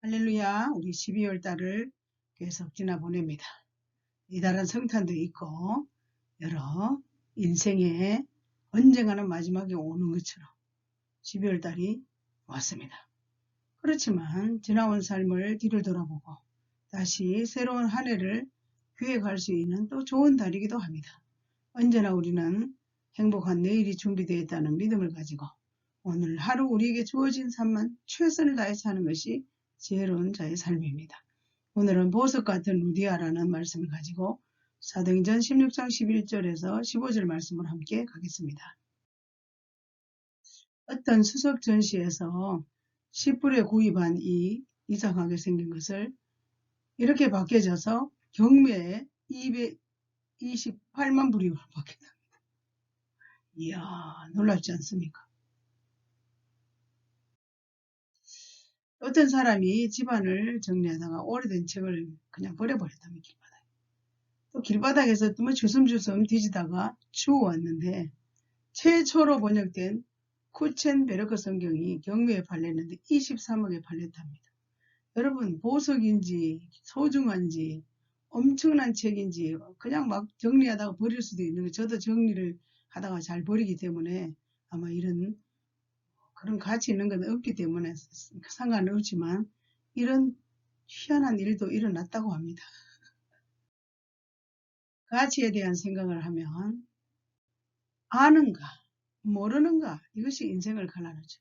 할렐루야, 우리 12월 달을 계속 지나보냅니다. 이달은 성탄도 있고 여러 인생에 언젠가는 마지막에 오는 것처럼 12월 달이 왔습니다. 그렇지만 지나온 삶을 뒤를 돌아보고 다시 새로운 한 해를 기획할 수 있는 또 좋은 달이기도 합니다. 언제나 우리는 행복한 내일이 준비되어 있다는 믿음을 가지고 오늘 하루 우리에게 주어진 삶만 최선을 다해 사는 것이 지혜로운 자의 삶입니다. 오늘은 보석 같은 루디아라는 말씀을 가지고 사도행전 16장 11절에서 15절 말씀을 함께 가겠습니다. 어떤 수석 전시에서 10불에 구입한 이 이상하게 생긴 것을 이렇게 바뀌어져서 경매에 228만 불이 바뀌었답니다. 이야, 놀랍지 않습니까? 어떤 사람이 집안을 정리하다가 오래된 책을 그냥 버려버렸다면 길바닥에. 또 길바닥에서 또 주섬주섬 뒤지다가 주워왔는데 최초로 번역된 쿠첸베르크 성경이 경매에 팔렸는데 23억에 팔렸답니다. 여러분, 보석인지 소중한지 엄청난 책인지 그냥 막 정리하다가 버릴 수도 있는 거. 저도 정리를 하다가 잘 버리기 때문에 아마 이런 그런 가치 있는 건 없기 때문에 상관은 없지만 이런 희한한 일도 일어났다고 합니다. 가치에 대한 생각을 하면 아는가 모르는가 이것이 인생을 갈라놓죠.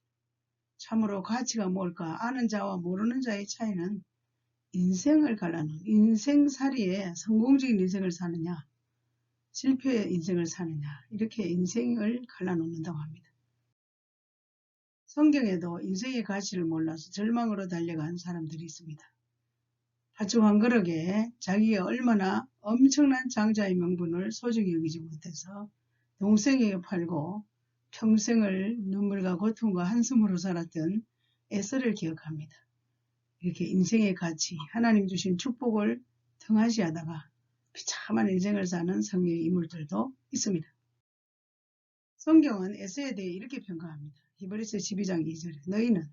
참으로 가치가 뭘까? 아는 자와 모르는 자의 차이는 인생을 갈라놓는 인생살이에 성공적인 인생을 사느냐 실패의 인생을 사느냐 이렇게 인생을 갈라놓는다고 합니다. 성경에도 인생의 가치를 몰라서 절망으로 달려간 사람들이 있습니다. 팥죽 한 그릇에 자기가 얼마나 엄청난 장자의 명분을 소중히 여기지 못해서 동생에게 팔고 평생을 눈물과 고통과 한숨으로 살았던 에서를 기억합니다. 이렇게 인생의 가치, 하나님 주신 축복을 등한시하다가 비참한 인생을 사는 성경의 인물들도 있습니다. 성경은 에서에 대해 이렇게 평가합니다. 히브리서 12장 2절에 너희는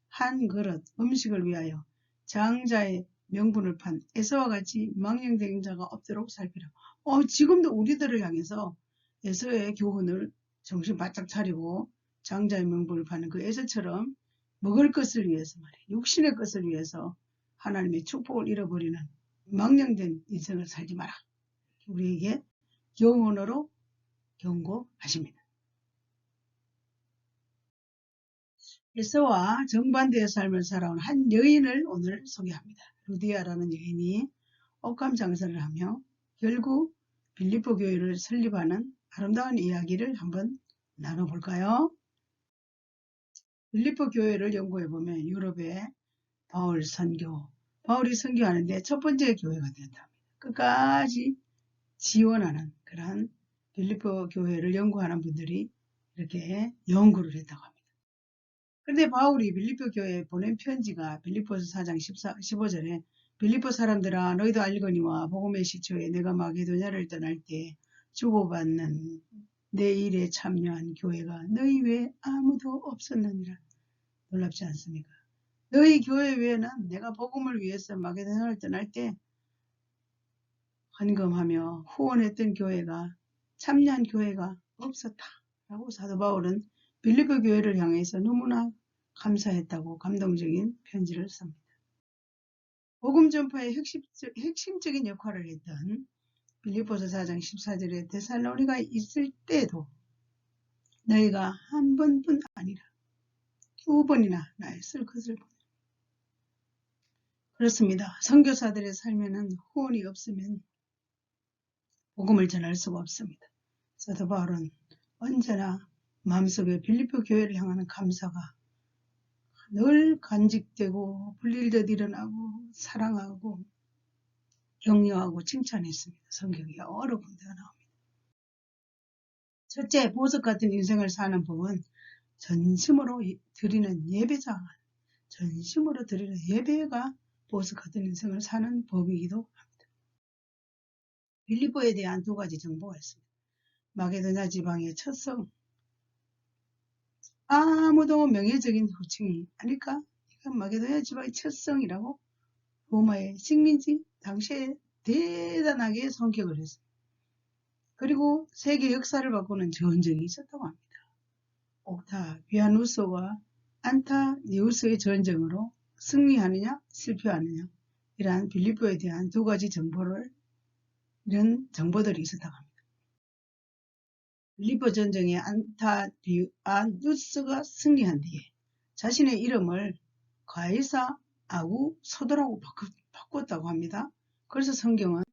한 그릇 음식을 위하여 장자의 명분을 판 에서와 같이 망령된 자가 없도록 살피라. 지금도 우리들을 향해서 에서의 교훈을 정신 바짝 차리고 장자의 명분을 파는 그 에서처럼 먹을 것을 위해서 말이에요. 육신의 것을 위해서 하나님의 축복을 잃어버리는 망령된 인생을 살지 마라. 우리에게 교훈으로 경고하십니다. 에서와 정반대의 삶을 살아온 한 여인을 오늘 소개합니다. 루디아라는 여인이 옷감 장사를 하며 결국 빌립보 교회를 설립하는 아름다운 이야기를 한번 나눠볼까요? 빌립보 교회를 연구해보면 유럽의 바울이 선교하는데 첫 번째 교회가 되었답니다. 끝까지 지원하는 그러한 빌립보 교회를 연구하는 분들이 이렇게 연구를 했다고 합니다. 그런데 바울이 빌립보 교회에 보낸 편지가 빌립보서 4장 15절에 빌립보 사람들아 너희도 알거니와 복음의 시초에 내가 마게도냐를 떠날 때 주고받는 내 일에 참여한 교회가 너희 외에 아무도 없었느니라. 놀랍지 않습니까? 너희 교회 외에는 내가 복음을 위해서 마게도냐를 떠날 때 헌금하며 후원했던 교회가 참여한 교회가 없었다. 라고 사도 바울은 빌립보 교회를 향해서 너무나 감사했다고 감동적인 편지를 씁니다. 복음 전파의 핵심적인 역할을 했던 빌립보서 4장 14절에 데살로니가에 있을 때도 너희가 한 번뿐 아니라 2번이나 나의 쓸 것을 보내. 그렇습니다. 선교사들의 삶에는 후원이 없으면 복음을 전할 수가 없습니다. 사도 바울은 언제나 마음속에 빌립보 교회를 향하는 감사가 늘 간직되고 불릴듯 일어나고 사랑하고 격려하고 칭찬했습니다. 성경이 여러 군데가 나옵니다. 첫째, 보석 같은 인생을 사는 법은 전심으로 드리는 예배자, 전심으로 드리는 예배가 보석 같은 인생을 사는 법이기도 합니다. 빌립보에 대한 두 가지 정보가 있습니다. 마게도냐 지방의 첫 성, 아무도 명예적인 호칭이 아닐까? 마게도냐 지방의 첫 성이라고 로마의 식민지 당시에 대단하게 성격을 했어요. 그리고 세계 역사를 바꾸는 전쟁이 있었다고 합니다. 옥타비아누스와 안타니우스의 전쟁으로 승리하느냐 실패하느냐 이러한 빌립보에 대한 두 가지 이런 정보들이 있었다고 합니다. 빌립보 전쟁에 안타니우스가 승리한 뒤에 자신의 이름을 가이사 아구소도라고 바꿨다고 합니다. 그래서 성경은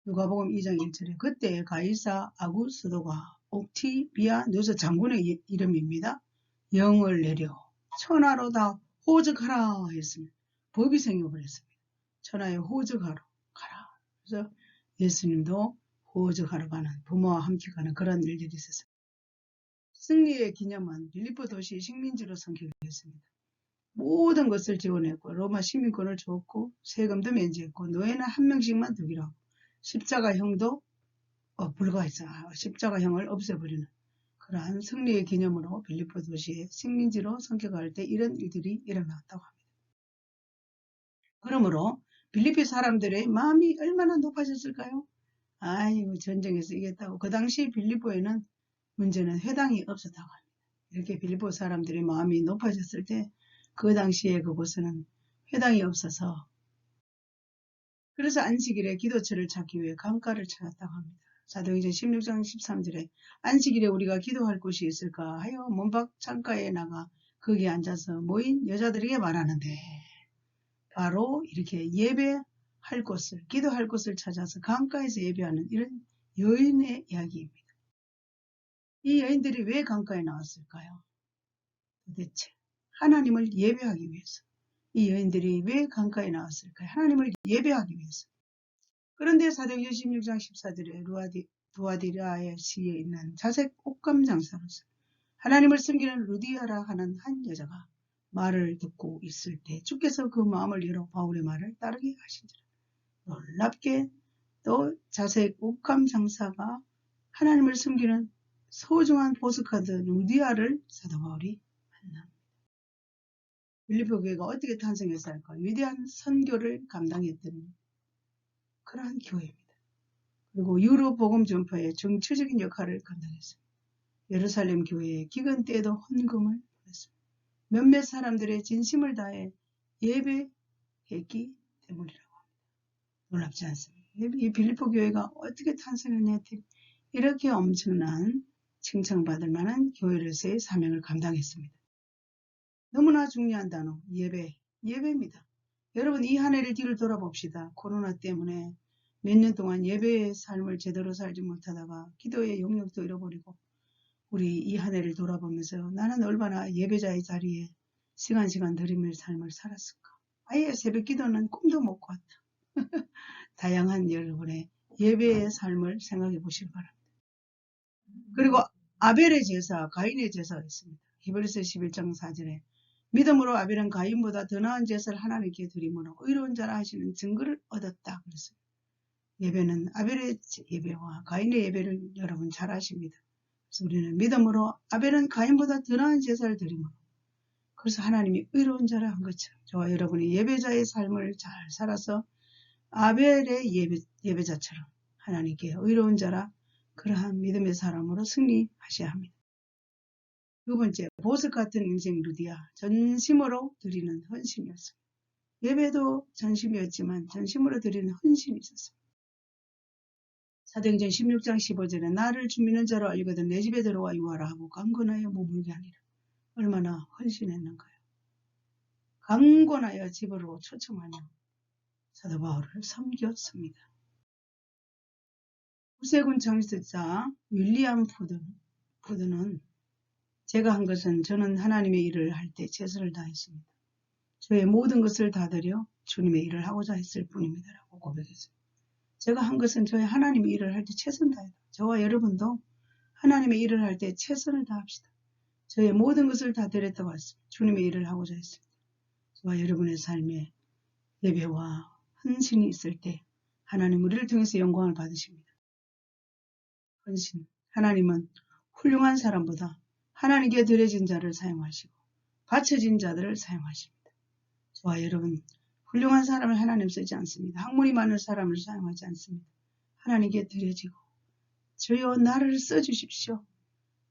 누가복음 2장 1절에 그때 가이사 아구스도가 옥티비아누스 장군의 이름입니다. 영을 내려 천하로 다 호적하라 했습니다. 법이 생겨을 했습니다. 천하에 호적하러 가라. 그래서 예수님도 호적하러 가는, 부모와 함께 가는 그런 일들이 있었습니다. 승리의 기념은 빌립보 도시 식민지로 선격했습니다. 모든 것을 지원했고 로마 시민권을 줬고 세금도 면제했고 노예는 한 명씩만 두기로 하고 십자가형도 불가했어. 십자가형을 없애버리는 그러한 승리의 기념으로 빌립보 도시의 식민지로 선격할 때 이런 일들이 일어났다고 합니다. 그러므로 빌립보 사람들의 마음이 얼마나 높아졌을까요? 아이고 전쟁에서 이겼다고. 그 당시 빌립보에는 문제는 회당이 없었다고 합니다. 이렇게 빌립보 사람들의 마음이 높아졌을 때 그 당시에 그곳에는 회당이 없어서 그래서 안식일에 기도처를 찾기 위해 강가를 찾았다고 합니다. 사도행전 16장 13절에 안식일에 우리가 기도할 곳이 있을까 하여 문밖 창가에 나가 거기 앉아서 모인 여자들에게 말하는데 바로 이렇게 예배할 곳을 기도할 곳을 찾아서 강가에서 예배하는 이런 여인의 이야기입니다. 이 여인들이 왜 강가에 나왔을까요? 도대체 하나님을 예배하기 위해서. 이 여인들이 왜 강가에 나왔을까요? 하나님을 예배하기 위해서. 그런데 사도행전 16장 14절에 두아디라의 시에 있는 자색 옷감 장사로서 하나님을 섬기는 루디아라 하는 한 여자가 말을 듣고 있을 때 주께서 그 마음을 열어 바울의 말을 따르게 하신지라. 놀랍게 또 자색 옷감 장사가 하나님을 섬기는 소중한 보스카드 루디아를 사도 바울이 만납니다. 빌립보 교회가 어떻게 탄생했을까? 위대한 선교를 감당했던 그러한 교회입니다. 그리고 유럽 복음 전파의 정치적인 역할을 감당했습니다. 예루살렘 교회에 기근 때에도 헌금을 보냈습니다. 몇몇 사람들의 진심을 다해 예배했기 때문이라고 합니다. 놀랍지 않습니다. 이 빌립보 교회가 어떻게 탄생했냐 했더니 이렇게 엄청난 칭찬받을 만한 교회로서의 사명을 감당했습니다. 너무나 중요한 단어 예배입니다. 여러분 이 한 해를 뒤를 돌아봅시다. 코로나 때문에 몇 년 동안 예배의 삶을 제대로 살지 못하다가 기도의 영역도 잃어버리고 우리 이 한 해를 돌아보면서 나는 얼마나 예배자의 자리에 시간 들이며 삶을 살았을까. 아예 새벽 기도는 꿈도 못 꿨다. 다양한 여러분의 예배의 삶을 생각해 보시기 바랍니다. 그리고 아벨의 제사, 가인의 제사가 있습니다. 히브리서 11장 4절에 믿음으로 아벨은 가인보다 더 나은 제사를 하나님께 드림으로 의로운 자라 하시는 증거를 얻었다. 그랬어요. 예배는 아벨의 예배와 가인의 예배를 여러분 잘 아십니다. 그래서 우리는 믿음으로 아벨은 가인보다 더 나은 제사를 드림으로 그래서 하나님이 의로운 자라 한 것처럼 저와 여러분이 예배자의 삶을 잘 살아서 아벨의 예배자처럼 하나님께 의로운 자라 그러한 믿음의 사람으로 승리하셔야 합니다. 두 번째, 보석 같은 인생 루디아, 전심으로 드리는 헌신이었습니다. 예배도 전심이었지만 전심으로 드리는 헌신이 있었습니다. 사도행전 16장 15절에 나를 주미는 자로 알거든 내 집에 들어와 유하라 하고 강권하여 머물게 하니라. 얼마나 헌신했는가요? 강권하여 집으로 초청하며 사도 바울을 섬겼습니다. 구세군 창시자 윌리엄 푸드는 제가 한 것은 저는 하나님의 일을 할 때 최선을 다했습니다. 저의 모든 것을 다 드려 주님의 일을 하고자 했을 뿐입니다. 라고 고백했습니다. 제가 한 것은 저의 하나님의 일을 할 때 최선을 다했다. 저와 여러분도 하나님의 일을 할 때 최선을 다합시다. 저의 모든 것을 다 드렸다고 했습니다. 주님의 일을 하고자 했습니다. 저와 여러분의 삶에 예배와 헌신이 있을 때 하나님 우리를 통해서 영광을 받으십니다. 헌신. 하나님은 훌륭한 사람보다 하나님께 드려진 자를 사용하시고 바쳐진 자들을 사용하십니다. 저와 여러분, 훌륭한 사람을 하나님 쓰지 않습니다. 학문이 많은 사람을 사용하지 않습니다. 하나님께 드려지고 주여 나를 써주십시오.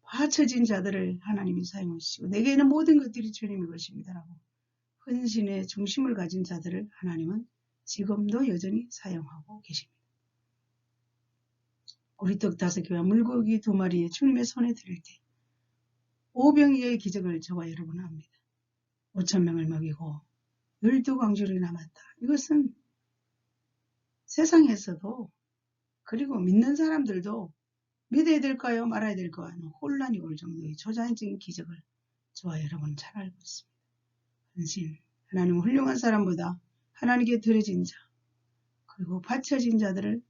바쳐진 자들을 하나님이 사용하시고 내게 있는 모든 것들이 주님의 것입니다라고 헌신의 중심을 가진 자들을 하나님은 지금도 여전히 사용하고 계십니다. 보리떡 5개와 물고기 2마리에 주님의 손에 드릴 때 5병이의 기적을 저와 여러분은 합니다. 5,000명을 먹이고 12광주를 남았다. 이것은 세상에서도 그리고 믿는 사람들도 믿어야 될까요? 말아야 될까요? 혼란이 올 정도의 초자연적인 기적을 저와 여러분은 잘 알고 있습니다. 헌신, 하나님은 훌륭한 사람보다 하나님께 드려진 자 그리고 바쳐진 자들을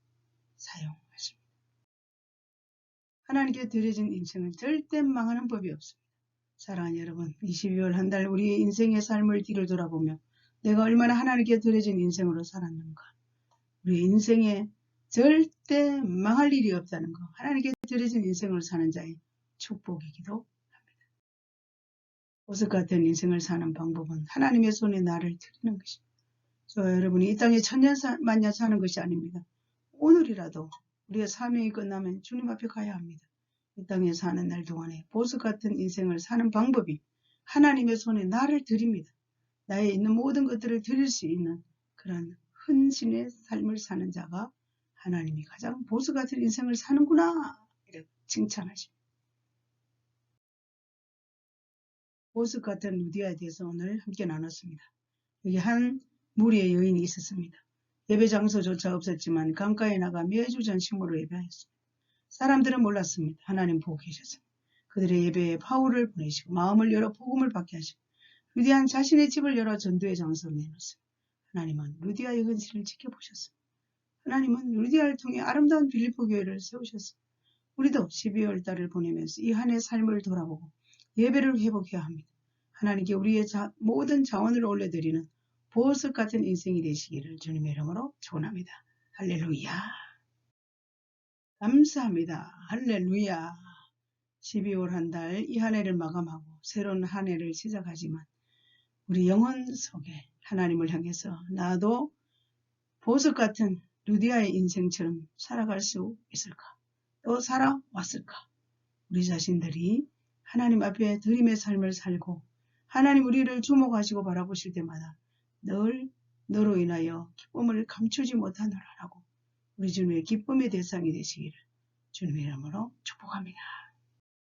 사용하십니다. 하나님께 드려진 인생은 절대 망하는 법이 없습니다. 사랑하는 여러분, 12월 한 달 우리의 인생의 삶을 뒤를 돌아보며 내가 얼마나 하나님께 드려진 인생으로 살았는가. 우리의 인생에 절대 망할 일이 없다는 것. 하나님께 드려진 인생을 사는 자의 축복이기도 합니다. 보석 같은 인생을 사는 방법은 하나님의 손에 나를 드리는 것입니다. 저와 여러분이 이 땅에 천년만년 사는 것이 아닙니다. 오늘이라도 우리의 사명이 끝나면 주님 앞에 가야 합니다. 이 땅에 사는 날 동안에 보석 같은 인생을 사는 방법이 하나님의 손에 나를 드립니다. 나의 있는 모든 것들을 드릴 수 있는 그런 헌신의 삶을 사는 자가 하나님이 가장 보석 같은 인생을 사는구나 이렇게 칭찬하십니다. 보석 같은 루디아에 대해서 오늘 함께 나눴습니다. 여기 한 무리의 여인이 있었습니다. 예배 장소조차 없었지만 강가에 나가 매주 전심으로 예배하였습니다. 사람들은 몰랐습니다. 하나님 보고 계셨습니다. 그들의 예배에 바울을 보내시고 마음을 열어 복음을 받게 하시고 루디아는 자신의 집을 열어 전도의 장소로 내놓습니다. 하나님은 루디아의 헌신을 지켜보셨습니다. 하나님은 루디아를 통해 아름다운 빌립보 교회를 세우셨습니다. 우리도 12월 달을 보내면서 이 한 해 삶을 돌아보고 예배를 회복해야 합니다. 하나님께 우리의 모든 자원을 올려드리는 보석 같은 인생이 되시기를 주님의 이름으로 축원합니다. 할렐루야. 감사합니다. 할렐루야. 12월 한 달 이 한 해를 마감하고 새로운 한 해를 시작하지만 우리 영혼 속에 하나님을 향해서 나도 보석 같은 루디아의 인생처럼 살아갈 수 있을까? 또 살아왔을까? 우리 자신들이 하나님 앞에 드림의 삶을 살고 하나님 우리를 주목하시고 바라보실 때마다 늘 너로 인하여 기쁨을 감추지 못하노라라고 우리 주님의 기쁨의 대상이 되시기를 주님의 이름으로 축복합니다.